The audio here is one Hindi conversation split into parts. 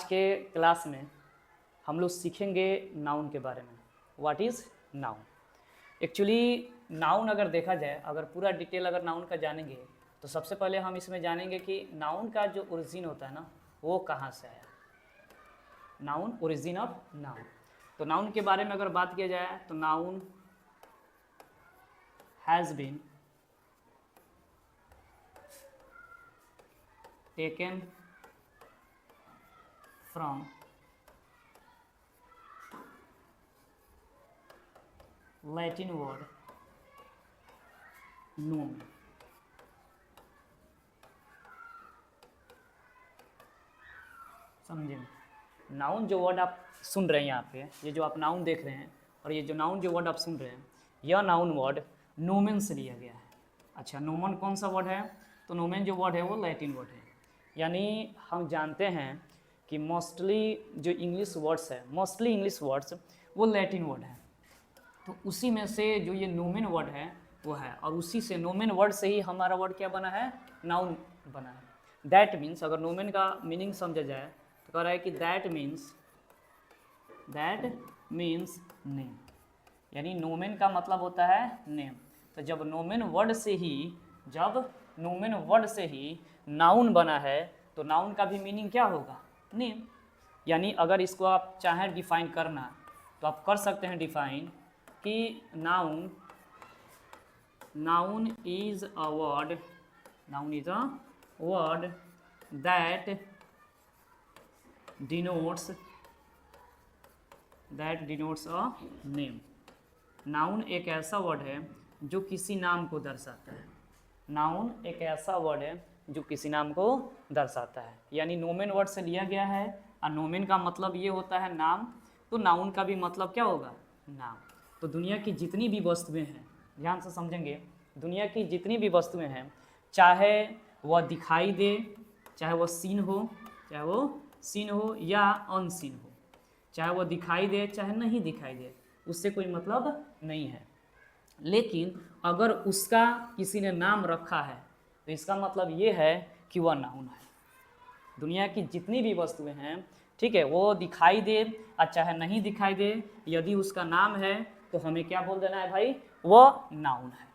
आज के क्लास में हम लोग सीखेंगे नाउन के बारे में। What is noun. Actually noun अगर देखा जाए, अगर पूरा डिटेल अगर नाउन का जानेंगे तो सबसे पहले हम इसमें जानेंगे कि नाउन का जो ओरिजिन होता है ना, वो कहाँ से आया। Noun, origin of noun. तो नाउन के बारे में अगर बात किया जाए तो noun has been taken from Latin word noun. समझे? नाउन जो वर्ड आप सुन रहे हैं यहाँ पे, ये जो आप नाउन देख रहे हैं और ये जो नाउन जो वर्ड आप सुन रहे हैं, यह नाउन वर्ड नोमेन से लिया गया है। अच्छा, नोमेन कौन सा वर्ड है? तो नोमेन जो वर्ड है वो लैटिन वर्ड है। यानी हम जानते हैं कि मोस्टली जो इंग्लिश वर्ड्स है, मोस्टली इंग्लिश वर्ड्स वो लैटिन वर्ड है। तो उसी में से जो ये नोमेन वर्ड है वो है, और उसी से नोमेन वर्ड से ही हमारा वर्ड क्या बना है? नाउन बना है। दैट मीन्स अगर नोमेन का मीनिंग समझा जाए तो कह रहा है कि दैट मीन्स नेम। यानी नोमेन का मतलब होता है नेम। तो जब नोमेन वर्ड से ही नाउन बना है तो नाउन का भी मीनिंग क्या होगा? नेम। यानी अगर इसको आप चाहें डिफाइन करना तो आप कर सकते हैं डिफाइन कि noun is a word that denotes a name. Noun एक ऐसा वर्ड है जो किसी नाम को दर्शाता है। नाउन एक ऐसा वर्ड है जो किसी नाम को दर्शाता है। यानी नोमेन वर्ड से लिया गया है और नोमेन का मतलब ये होता है नाम, तो नाउन का भी मतलब क्या होगा? नाम। तो दुनिया की जितनी भी वस्तुएं हैं, ध्यान से समझेंगे, दुनिया की जितनी भी वस्तुएं हैं, चाहे वह दिखाई दे, चाहे वह सीन हो या अनसीन हो, चाहे वह दिखाई दे चाहे नहीं दिखाई दे, उससे कोई मतलब नहीं है। लेकिन अगर उसका किसी ने नाम रखा है तो इसका मतलब ये है कि वह नाउन है। दुनिया की जितनी भी वस्तुएं हैं, ठीक है, वो दिखाई दे और चाहे नहीं दिखाई दे, यदि उसका नाम है तो हमें क्या बोल देना है भाई? वह नाउन है।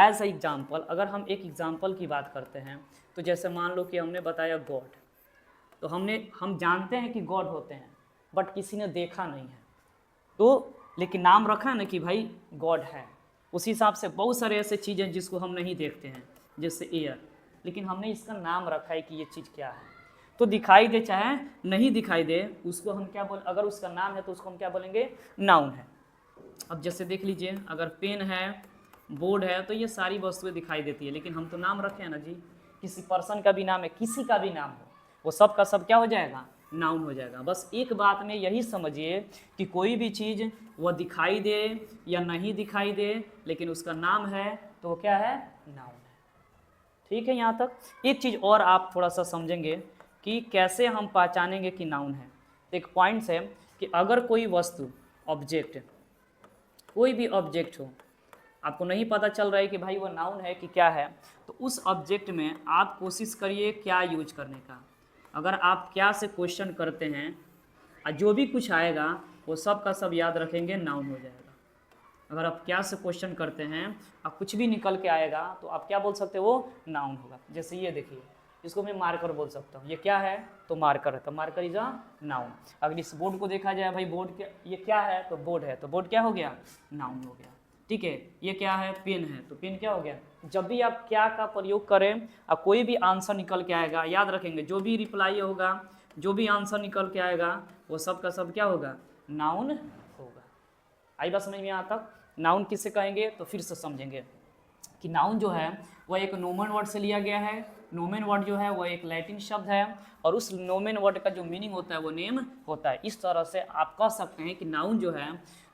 एज अ एग्जाम्पल, अगर हम एक एग्जाम्पल की बात करते हैं तो जैसे मान लो कि हमने बताया गॉड, तो हम जानते हैं कि गॉड होते हैं, बट किसी ने देखा नहीं है, तो लेकिन नाम रखा है ना कि भाई गॉड है। उसी हिसाब से बहुत सारे ऐसे चीज़ें जिसको हम नहीं देखते हैं, जैसे एयर, लेकिन हमने इसका नाम रखा है कि ये चीज़ क्या है। तो दिखाई दे चाहे नहीं दिखाई दे, उसको हम क्या बोल, अगर उसका नाम है तो उसको हम क्या बोलेंगे? नाउन है। अब जैसे देख लीजिए, अगर पेन है, बोर्ड है, तो ये सारी वस्तुएं दिखाई देती है, लेकिन हम तो नाम रखे हैं ना जी। किसी पर्सन का भी नाम है, किसी का भी नाम हो, वो सब का सब क्या हो जाएगा? नाउन हो जाएगा। बस एक बात में यही समझिए कि कोई भी चीज़ वह दिखाई दे या नहीं दिखाई दे, लेकिन उसका नाम है तो वो क्या है? नाउन है। ठीक है, यहाँ तक। एक चीज़ और आप थोड़ा सा समझेंगे कि कैसे हम पहचानेंगे कि नाउन है। एक पॉइंट्स है कि अगर कोई वस्तु, ऑब्जेक्ट, कोई भी ऑब्जेक्ट हो, आपको नहीं पता चल रहा है कि भाई वो नाउन है कि क्या है, तो उस ऑब्जेक्ट में आप कोशिश करिए क्या यूज करने का। अगर आप क्या से क्वेश्चन करते हैं और जो भी कुछ आएगा वो सब का सब याद रखेंगे, नाउन हो जाएगा। अगर आप क्या से क्वेश्चन करते हैं और कुछ भी निकल के आएगा तो आप क्या बोल सकते हो? वो नाउन होगा। जैसे ये देखिए, इसको मैं मार्कर बोल सकता हूँ। ये क्या है? तो मार्कर है, तो मार्कर इज अ नाउन। अगर इस बोर्ड को देखा जाए, भाई बोर्ड क्या, ये क्या है? तो बोर्ड है, तो बोर्ड क्या हो गया? नाउन हो गया। ठीक है, ये क्या है? पेन है, तो पेन क्या हो गया? जब भी आप क्या का प्रयोग करें और कोई भी आंसर निकल के आएगा, याद रखेंगे जो भी रिप्लाई होगा, जो भी आंसर निकल के आएगा, वो सब का सब क्या होगा? नाउन होगा। आई बात समझ में? यहाँ तक। नाउन किसे कहेंगे तो फिर से समझेंगे कि नाउन जो है वह एक नोमेन वर्ड से लिया गया है। नोमेन वर्ड जो है वह एक लैटिन शब्द है, और उस नोमेन वर्ड का जो मीनिंग होता है वो नेम होता है। इस तरह से आप कह सकते हैं कि नाउन जो है,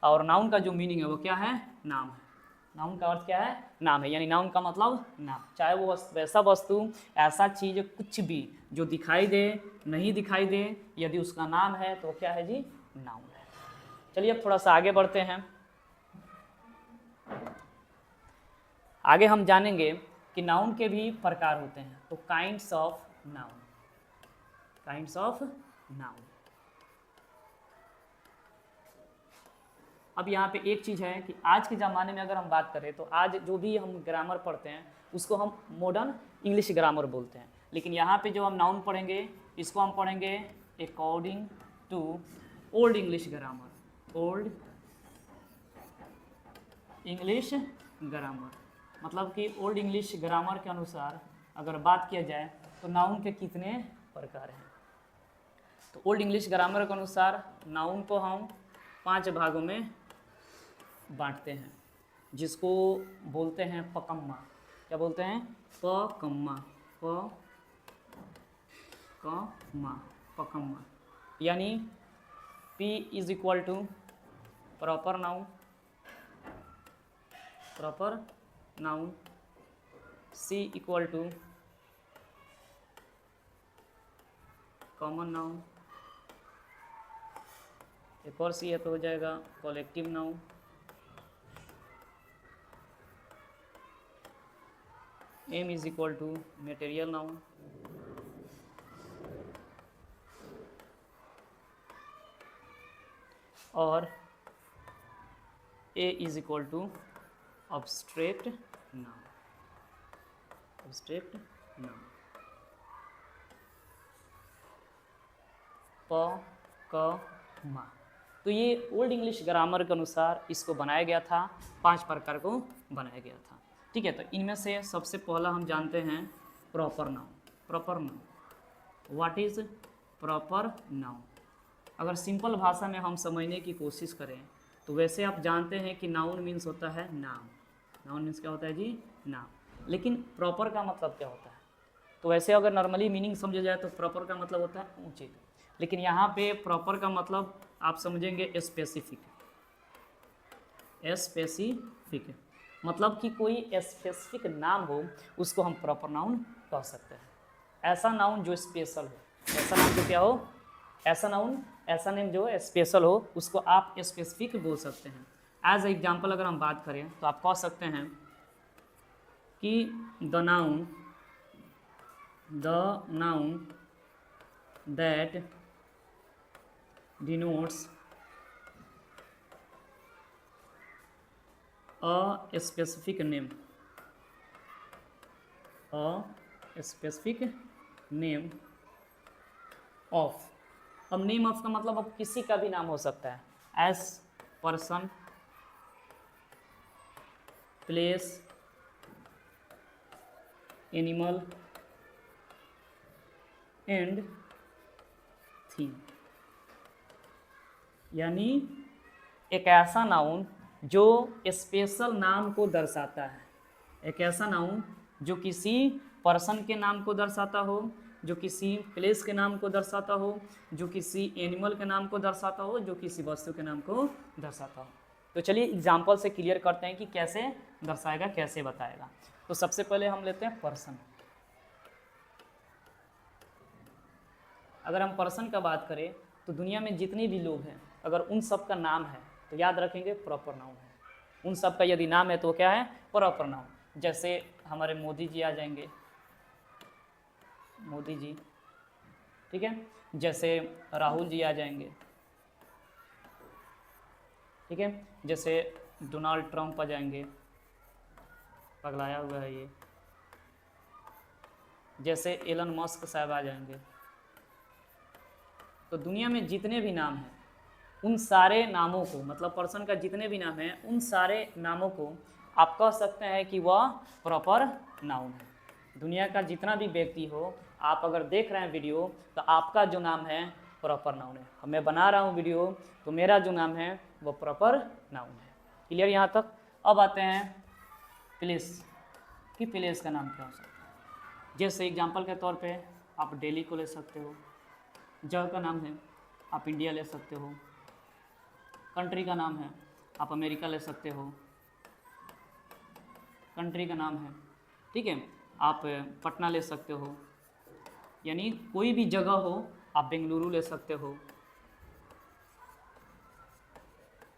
और नाउन का जो मीनिंग है वो क्या है? नाम है। नाउन का अर्थ क्या है? नाम है। यानी नाउन का मतलब नाम। चाहे वो वैसा वस्तु, ऐसा चीज़, कुछ भी जो दिखाई दे नहीं दिखाई दे, यदि उसका नाम है तो क्या है जी? नाउन है। चलिए अब थोड़ा सा आगे बढ़ते हैं। आगे हम जानेंगे कि नाउन के भी प्रकार होते हैं। तो kinds of noun, kinds of noun. अब यहाँ पे एक चीज़ है कि आज के ज़माने में अगर हम बात करें तो आज जो भी हम ग्रामर पढ़ते हैं उसको हम मॉडर्न इंग्लिश ग्रामर बोलते हैं, लेकिन यहाँ पे जो हम नाउन पढ़ेंगे इसको हम पढ़ेंगे according to old English grammar, old English grammar. मतलब कि ओल्ड इंग्लिश ग्रामर के अनुसार अगर बात किया जाए तो नाउन के कितने प्रकार हैं। तो ओल्ड इंग्लिश ग्रामर के अनुसार नाउन को हम 5 भागों में बांटते हैं, जिसको बोलते हैं पकम्मा। क्या बोलते हैं? पकम्मा, पकम्मा। यानी P is equal to proper noun, C equal to common noun, एक और C है तो हो जाएगा collective noun, M is equal to material noun, और A is equal to abstract noun, पकम्मा। तो ये ओल्ड इंग्लिश ग्रामर के अनुसार इसको बनाया गया था, 5 प्रकार को बनाया गया था। ठीक है, तो इनमें से सबसे पहला हम जानते हैं proper noun. What is proper noun? अगर सिंपल भाषा में हम समझने की कोशिश करें तो वैसे आप जानते हैं कि नाउन मीन्स होता है नाम। नाउन मीन्स क्या होता है जी? नाम। लेकिन प्रॉपर का मतलब क्या होता है? तो वैसे अगर नॉर्मली मीनिंग समझा जाए तो प्रॉपर का मतलब होता है उचित, लेकिन यहाँ पे प्रॉपर का मतलब आप समझेंगे स्पेसिफिक। मतलब कि कोई स्पेसिफिक नाम हो उसको हम प्रॉपर नाउन कह सकते हैं। ऐसा नाउन जो स्पेशल हो, ऐसा नाम जो क्या हो, ऐसा नेम जो स्पेशल हो उसको आप स्पेसिफिक बोल सकते हैं। एज एग्जाम्पल अगर हम बात करें तो आप कह सकते हैं कि the noun that denotes a specific name of। अब नेम ऑफ का मतलब अब किसी का भी नाम हो सकता है, as person, place, animal and thing. यानी एक ऐसा नाउन जो स्पेशल नाम को दर्शाता है, एक ऐसा नाउन जो किसी पर्सन के नाम को दर्शाता हो, जो किसी प्लेस के नाम को दर्शाता हो, जो किसी एनिमल के नाम को दर्शाता हो, जो किसी वस्तु के नाम को दर्शाता हो। तो चलिए एग्जाम्पल से क्लियर करते हैं कि कैसे दर्शाएगा, कैसे बताएगा। तो सबसे पहले हम लेते हैं पर्सन। अगर हम पर्सन का बात करें तो दुनिया में जितने भी लोग हैं अगर उन सब का नाम है तो याद रखेंगे प्रॉपर नाउन है। उन सब का यदि नाम है तो क्या है? Proper noun. जैसे हमारे मोदी जी आ जाएंगे, मोदी जी, ठीक है। जैसे राहुल जी आ जाएंगे, ठीक है। जैसे डोनाल्ड ट्रंप आ जाएंगे, पगलाया हुआ है ये। जैसे एलन मस्क साहब आ जाएंगे। तो दुनिया में जितने भी नाम हैं उन सारे नामों को, मतलब पर्सन का जितने भी नाम हैं उन सारे नामों को आप कह सकते हैं कि वह प्रॉपर नाउन है। दुनिया का जितना भी व्यक्ति हो, आप अगर देख रहे हैं वीडियो तो आपका जो नाम है प्रॉपर नाउन है। मैं बना रहा हूँ वीडियो तो मेरा जो नाम है वो प्रॉपर नाउन है। क्लियर यहाँ तक? अब आते हैं प्लेस कि प्लेस का नाम क्या हो सकता है। जैसे एग्जांपल के तौर पे आप दिल्ली को ले सकते हो, जगह का नाम है आप इंडिया ले सकते हो, कंट्री का नाम है आप अमेरिका ले सकते हो, कंट्री का नाम है, ठीक है, आप पटना ले सकते हो। यानी कोई भी जगह हो आप बेंगलुरु ले सकते हो।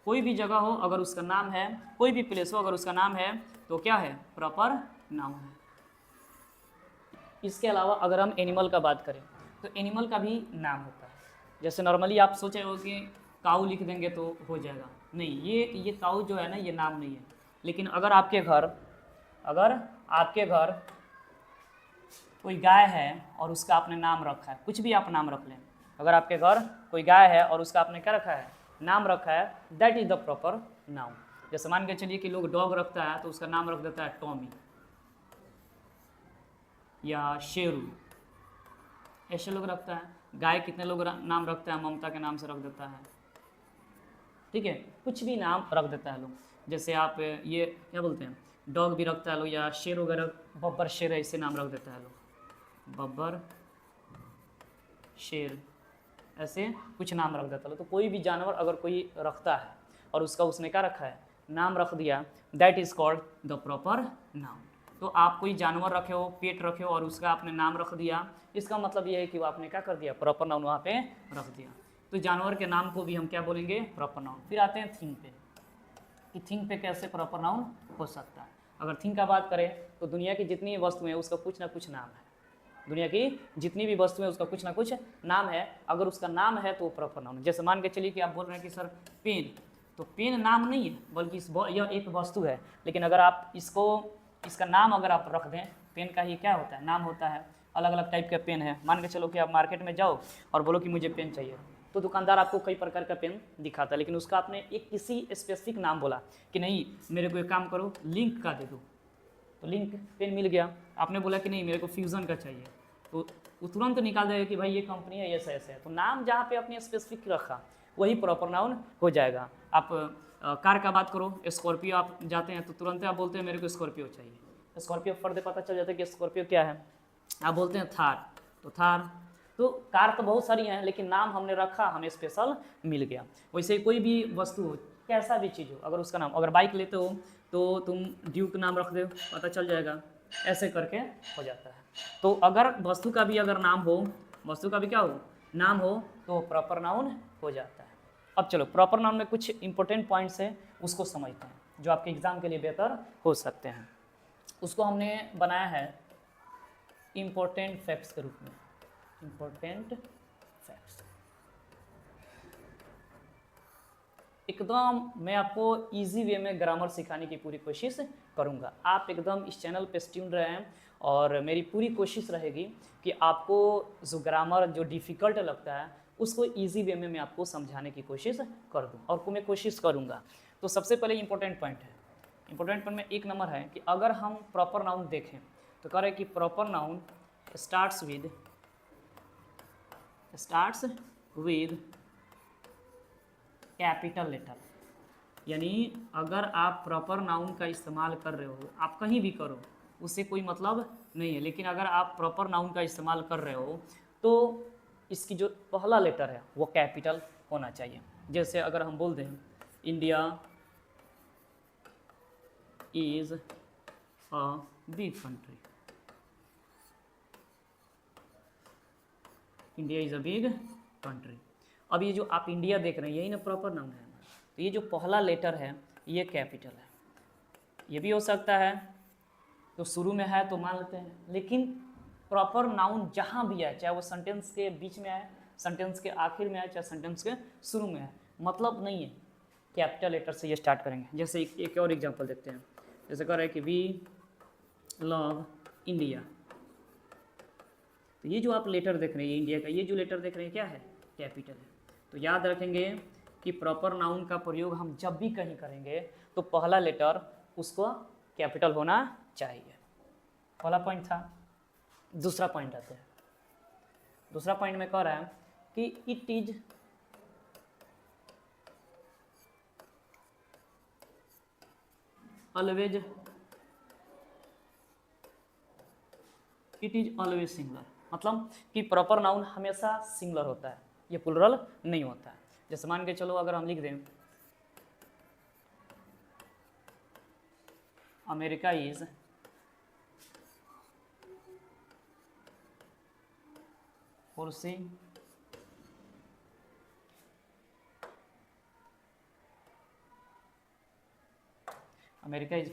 कोई भी जगह हो अगर उसका नाम है, कोई भी प्लेस हो अगर उसका नाम है तो क्या है? प्रॉपर नाउन है। इसके अलावा अगर हम एनिमल का बात करें तो एनिमल का भी नाम होता है। जैसे नॉर्मली आप सोचे हो कि काऊ लिख देंगे तो हो जाएगा। नहीं, ये काऊ जो है ना ये नाम नहीं है। लेकिन अगर आपके घर कोई गाय है और उसका आपने नाम रखा है, कुछ भी आप नाम रख लें, अगर आपके घर कोई गाय है और उसका आपने क्या रखा है, नाम रखा है, that is the proper noun. जैसे मान के चलिए कि लोग डॉग रखता है तो उसका नाम रख देता है टॉमी या शेरू, ऐसे लोग रखता है। गाय कितने लोग नाम रखते हैं, ममता के नाम से रख देता है, ठीक है, कुछ भी नाम रख देता है लोग। जैसे आप ये क्या बोलते हैं, डॉग भी रखता है लोग, या शेर वगैरह, बब्बर शेर ऐसे नाम रख देता है लोग, बब्बर शेर ऐसे कुछ नाम रख देता है। तो कोई भी जानवर अगर कोई रखता है और उसका उसने क्या रखा है, नाम रख दिया, that is called the proper noun. तो आप कोई जानवर रखे हो, पेट रखे हो और उसका आपने नाम रख दिया, इसका मतलब ये है कि वो आपने क्या कर दिया, प्रॉपर नाउन वहाँ पे रख दिया। तो जानवर के नाम को भी हम क्या बोलेंगे, प्रॉपर नाउन। फिर आते हैं थिंग पे, कि थिंग पे कैसे प्रॉपर नाउन हो सकता है। अगर थिंग का बात करें तो दुनिया की जितनी वस्तुएं हैं उसका कुछ ना कुछ नाम है। दुनिया की जितनी भी वस्तुएं उसका कुछ ना कुछ नाम है। अगर उसका नाम है तो वो प्रॉपर नाउन है। जैसे मान के चलिए कि आप बोल रहे हैं कि सर पेन, तो पेन नाम नहीं है, बल्कि यह एक वस्तु है। लेकिन अगर आप इसका नाम अगर आप रख दें, पेन का ही क्या होता है, नाम होता है। अलग अलग टाइप के पेन है। मान के चलो कि आप मार्केट में जाओ और बोलो कि मुझे पेन चाहिए, तो दुकानदार आपको कई प्रकार का पेन दिखाता है, लेकिन उसका आपने एक किसी स्पेसिफिक नाम बोला कि नहीं मेरे को एक काम करो लिंक का दे दो, तो लिंक पेन मिल गया। आपने बोला कि नहीं मेरे को फ्यूज़न का चाहिए, तो वो तुरंत निकाल देगा कि भाई ये कंपनी है, ऐसा ऐसा है। तो नाम जहाँ पे आपने स्पेसिफिक रखा वही प्रॉपर नाउन हो जाएगा। आप कार का बात करो, स्कॉर्पियो आप जाते हैं तो तुरंत आप बोलते हैं मेरे को स्कॉर्पियो चाहिए, स्कॉर्पियो फर्दे पता चल जाता है कि स्कॉर्पियो क्या है। आप बोलते हैं थार, तो थार। तो कार तो बहुत सारी हैं, लेकिन नाम हमने रखा, हमें स्पेशल मिल गया। वैसे कोई भी वस्तु हो, कैसा भी चीज़ हो, अगर उसका नाम, अगर बाइक लेते हो तो तुम ड्यूक नाम रख दो, पता चल जाएगा, ऐसे करके हो जाता है। तो अगर वस्तु का भी अगर नाम हो, वस्तु का भी क्या हो, नाम हो, तो प्रॉपर नाउन हो जाता है। अब चलो प्रॉपर नाउन में कुछ इंपॉर्टेंट पॉइंट्स है, उसको समझते हैं, जो आपके एग्जाम के लिए बेहतर हो सकते हैं। उसको हमने बनाया है इम्पोर्टेंट फैक्ट्स के रूप में, इम्पोर्टेंट फैक्ट्स। एकदम मैं आपको इजी वे में ग्रामर सिखाने की पूरी कोशिश करूंगा। आप एकदम इस चैनल पे ट्यून रहे हैं और मेरी पूरी कोशिश रहेगी कि आपको जो ग्रामर जो डिफ़िकल्ट लगता है उसको इजी वे में मैं आपको समझाने की कोशिश कर दूं, और मैं कोशिश करूंगा। तो सबसे पहले इंपॉर्टेंट पॉइंट है, इंपॉर्टेंट पॉइंट में एक नंबर है कि अगर हम प्रॉपर नाउन देखें तो कह रहे हैं कि proper noun starts with capital letter. यानी अगर आप प्रॉपर नाउन का इस्तेमाल कर रहे हो, आप कहीं भी करो उससे कोई मतलब नहीं है, लेकिन अगर आप प्रॉपर नाउन का इस्तेमाल कर रहे हो तो इसकी जो पहला लेटर है वो कैपिटल होना चाहिए। जैसे अगर हम बोल दें India is a big country, India is a big country. अब ये जो आप इंडिया देख रहे हैं यही ना प्रॉपर नाउन है, तो ये जो पहला लेटर है ये कैपिटल है। ये भी हो सकता है तो शुरू में है तो मान लेते हैं, लेकिन प्रॉपर नाउन जहाँ भी आए, चाहे वो सेंटेंस के बीच में आए, सेंटेंस के आखिर में आए, चाहे सेंटेंस के शुरू में आए, मतलब नहीं है कैपिटल लेटर से ये स्टार्ट करेंगे। जैसे एक और एग्जांपल देखते हैं, जैसे कह रहे हैं कि वी लव इंडिया, तो ये जो आप लेटर देख रहे हैं इंडिया का, ये जो लेटर देख रहे हैं क्या है, कैपिटल है। तो याद रखेंगे कि प्रॉपर नाउन का प्रयोग हम जब भी कहीं करेंगे तो पहला लेटर उसको कैपिटल होना चाहिए। पहला पॉइंट था। दूसरा पॉइंट आते हैं। दूसरा पॉइंट में कह रहा है कि इट इज ऑलवेज सिंगुलर, मतलब कि प्रॉपर नाउन हमेशा सिंगुलर होता है, ये प्लुरल नहीं होता है। जैसे मान के चलो अगर हम लिख दें America is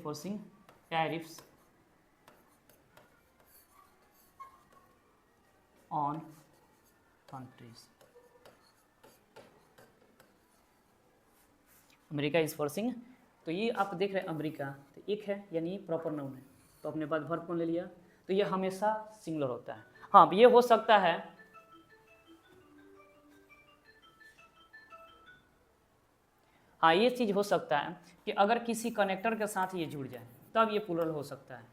forcing tariffs on countries. America is forcing, तो ये आप देख रहे हैं अमेरिका, तो एक है यानी प्रॉपर नाउन है, तो अपने बाद वर्ब कौन ले लिया, तो ये हमेशा सिंगुलर होता है। हाँ, ये हो सकता है, हाँ ये चीज़ हो सकता है कि अगर किसी कनेक्टर के साथ ये जुड़ जाए तब ये प्लूरल हो सकता है।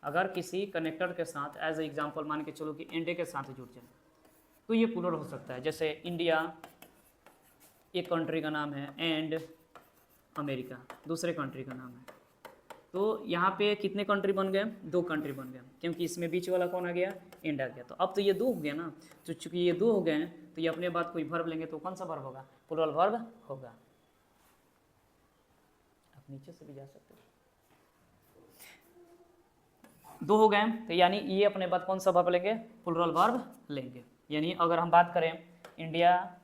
अगर किसी कनेक्टर के साथ एज एग्जांपल मान के चलो कि एंड के साथ जुड़ जाए तो ये प्लूरल हो सकता है। जैसे इंडिया एक कंट्री का नाम है एंड अमेरिका दूसरे कंट्री का नाम है, तो यहाँ पे कितने कंट्री बन गए, 2 कंट्री बन गए, क्योंकि इसमें बीच वाला कौन आ गया, इंड आ गया। तो अब तो ये 2 हो गया ना, तो चूंकि ये 2 हो गए हैं तो ये अपने बाद कोई वर्ब लेंगे तो कौन सा वर्ब होगा, प्लूरल वर्ब होगा। आप नीचे से भी जा सकते हो। 2 हो गए तो यानी ये अपने बाद कौन सा वर्ब लेंगे, प्लूरल वर्ब लेंगे। यानी अगर हम बात करें India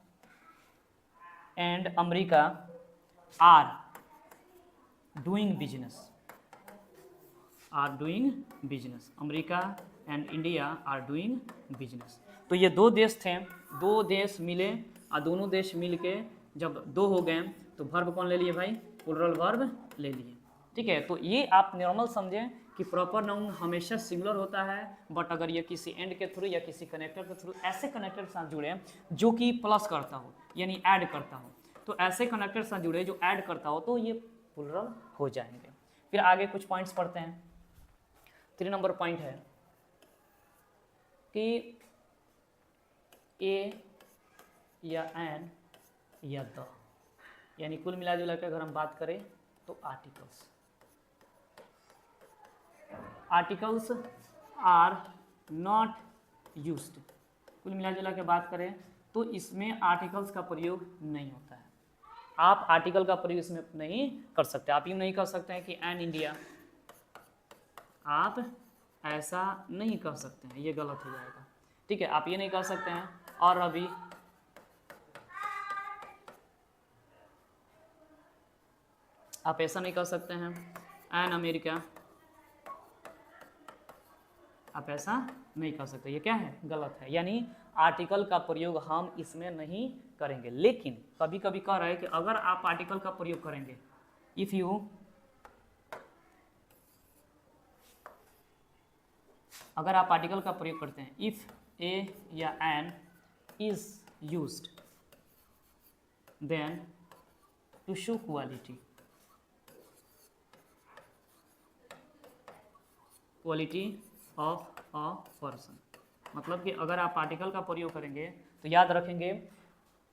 and America are doing business, are doing business, America and India are doing business. तो ये 2 देश थे, 2 देश मिले और दोनों देश मिल के जब 2 हो गए तो वर्ब कौन ले लिए भाई, प्लूरल वर्ब ले लिए। ठीक है, तो ये आप नॉर्मल समझें कि प्रॉपर नाउन हमेशा सिंगुलर होता है, बट अगर ये किसी एंड के थ्रू या किसी कनेक्टर के थ्रू ऐसे कनेक्टर के साथ जुड़े जो कि प्लस करता हो यानी ऐड करता हो, तो ऐसे कनेक्टर के साथ जुड़े जो ऐड करता हो तो ये प्लूरल हो जाएंगे। फिर आगे कुछ पॉइंट्स पढ़ते हैं। 3 नंबर पॉइंट है कि ए या एन या द, यानी कुल मिला जुला के अगर हम बात करें तो आर्टिकल्स आर नॉट यूज्ड। कुल मिला जुला के बात करें तो इसमें आर्टिकल्स का प्रयोग नहीं होता है। आप आर्टिकल का प्रयोग इसमें नहीं कर सकते। आप यूँ नहीं कर सकते हैं कि एन इंडिया, आप ऐसा नहीं कर सकते हैं, ये गलत हो जाएगा। ठीक है, आप ये नहीं कर सकते हैं। और अभी आप ऐसा नहीं कर सकते हैं एन अमेरिका, आप ऐसा नहीं कर सकते, ये क्या है, गलत है। यानी आर्टिकल का प्रयोग हम इसमें नहीं करेंगे। लेकिन कभी कभी कह रहे हैं कि अगर आप आर्टिकल का प्रयोग करेंगे, इफ़ यू, अगर आप आर्टिकल का प्रयोग करते हैं, इफ़ ए या an is used then to show quality of a person, मतलब कि अगर आप आर्टिकल का प्रयोग करेंगे तो याद रखेंगे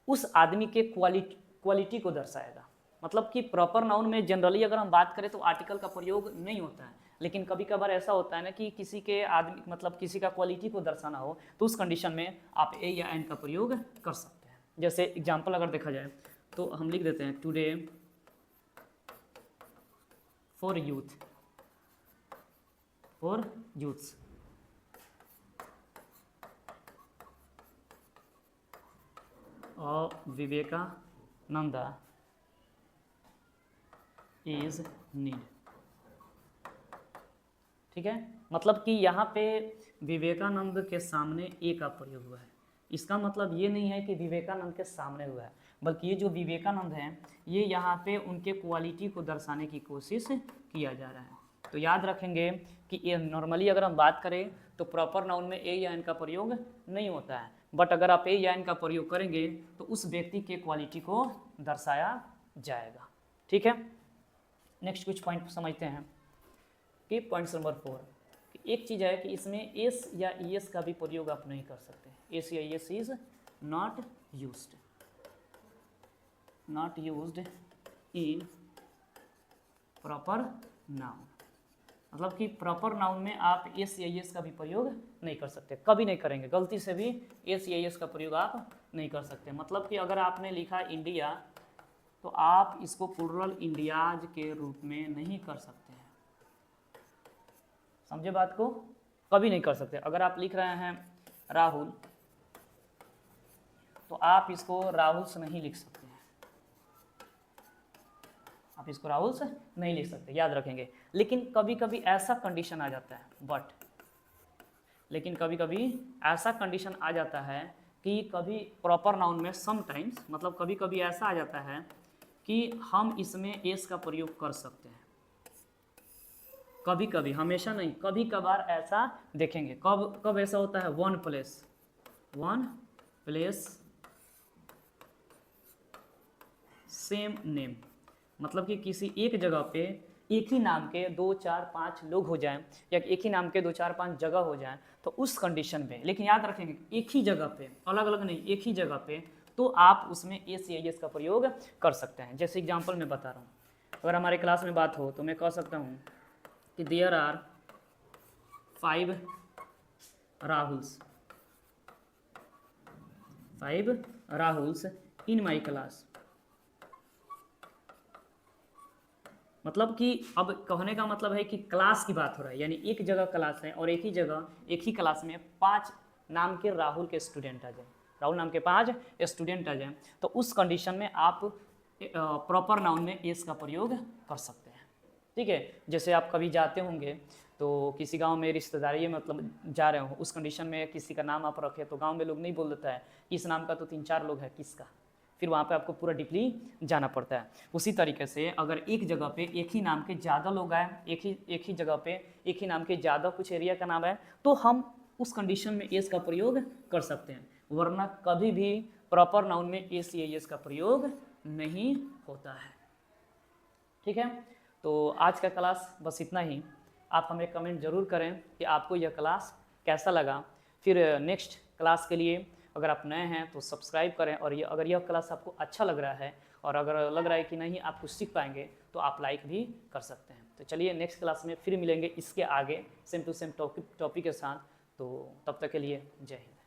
उस आदमी के क्वालिटी को दर्शाएगा। मतलब कि प्रॉपर नाउन में जनरली अगर हम बात करें तो आर्टिकल का प्रयोग नहीं होता है, लेकिन कभी कभार ऐसा होता है ना कि किसी के आदमी मतलब किसी का क्वालिटी को दर्शाना हो तो उस कंडीशन में आप ए या एन का प्रयोग कर सकते हैं। जैसे एग्जाम्पल अगर देखा जाए तो हम लिख देते हैं today for youths, Vivekananda is need. ठीक है, मतलब कि यहाँ पे विवेकानंद के सामने ए का प्रयोग हुआ है। इसका मतलब ये नहीं है कि विवेकानंद के सामने हुआ है, बल्कि ये जो विवेकानंद हैं ये यहाँ पे उनके क्वालिटी को दर्शाने की कोशिश किया जा रहा है। तो याद रखेंगे कि ये नॉर्मली अगर हम बात करें तो प्रॉपर नाउन में ए या एन का प्रयोग नहीं होता है, बट अगर आप ए या एन का प्रयोग करेंगे तो उस व्यक्ति के क्वालिटी को दर्शाया जाएगा। ठीक है, नेक्स्ट कुछ पॉइंट समझते हैं कि पॉइंट नंबर 4, एक चीज़ है कि इसमें एस या ईएस का भी प्रयोग आप नहीं कर सकते। एस या ES is not used in proper noun, मतलब कि प्रॉपर नाउन में आप एस या ईएस का भी प्रयोग नहीं कर सकते, कभी नहीं करेंगे, गलती से भी एस या ईएस का प्रयोग आप नहीं कर सकते। मतलब कि अगर आपने लिखा इंडिया तो आप इसको प्लूरल इंडियाज के रूप में नहीं कर सकते हैं। समझे बात को, कभी नहीं कर सकते। अगर आप लिख रहे हैं राहुल तो आप इसको राहुल से नहीं लिख सकते हैं, आप इसको राहुल से नहीं लिख सकते, याद रखेंगे। लेकिन कभी कभी ऐसा कंडीशन आ जाता है, लेकिन कभी कभी ऐसा कंडीशन आ जाता है कि कभी प्रॉपर नाउन में समटाइम्स, मतलब कभी कभी ऐसा आ जाता है कि हम इसमें एस का प्रयोग कर सकते हैं। कभी कभी, हमेशा नहीं, कभी कभार ऐसा देखेंगे। कब कब ऐसा होता है? वन प्लेस सेम नेम, मतलब कि किसी एक जगह पे एक ही नाम के 2, 4, 5 लोग हो जाएं, या एक ही नाम के 2, 4, 5 जगह हो जाएं, तो उस कंडीशन में, लेकिन याद रखेंगे एक ही जगह पे, अलग अलग नहीं, एक ही जगह पे, तो आप उसमें एस या एस का प्रयोग कर सकते हैं। जैसे एग्जांपल मैं बता रहा हूँ, अगर हमारे क्लास में बात हो तो मैं कह सकता हूँ कि there are 5 Rahuls in my class. मतलब कि अब कहने का मतलब है कि क्लास की बात हो रहा है, यानी एक जगह क्लास है और एक ही क्लास में 5 नाम के राहुल के स्टूडेंट आ जाए, राहुल नाम के 5 स्टूडेंट आ जाए, तो उस कंडीशन में आप प्रॉपर नाउन में एस का प्रयोग कर सकते हैं। ठीक है, जैसे आप कभी जाते होंगे तो किसी गांव में रिश्तेदारी में, मतलब जा रहे हो, उस कंडीशन में किसी का नाम आप रखे तो गांव में लोग नहीं बोल देता है इस नाम का तो 3-4 लोग है, किसका, फिर वहाँ पे आपको पूरा डीपली जाना पड़ता है। उसी तरीके से अगर एक जगह पे एक ही नाम के ज़्यादा लोग आए, एक ही जगह पे एक ही नाम के ज़्यादा कुछ एरिया का नाम है, तो हम उस कंडीशन में एस का प्रयोग कर सकते हैं, वरना कभी भी प्रॉपर नाउन में एस या एस का प्रयोग नहीं होता है। ठीक है, तो आज का क्लास बस इतना ही। आप हमें कमेंट ज़रूर करें कि आपको यह क्लास कैसा लगा। फिर नेक्स्ट क्लास के लिए अगर आप नए हैं तो सब्सक्राइब करें, और ये अगर यह क्लास आपको अच्छा लग रहा है और अगर लग रहा है कि नहीं आप कुछ सीख पाएंगे तो आप लाइक भी कर सकते हैं। तो चलिए नेक्स्ट क्लास में फिर मिलेंगे इसके आगे सेम टू सेम टॉपिक के साथ। तो तब तक के लिए जय हिंद।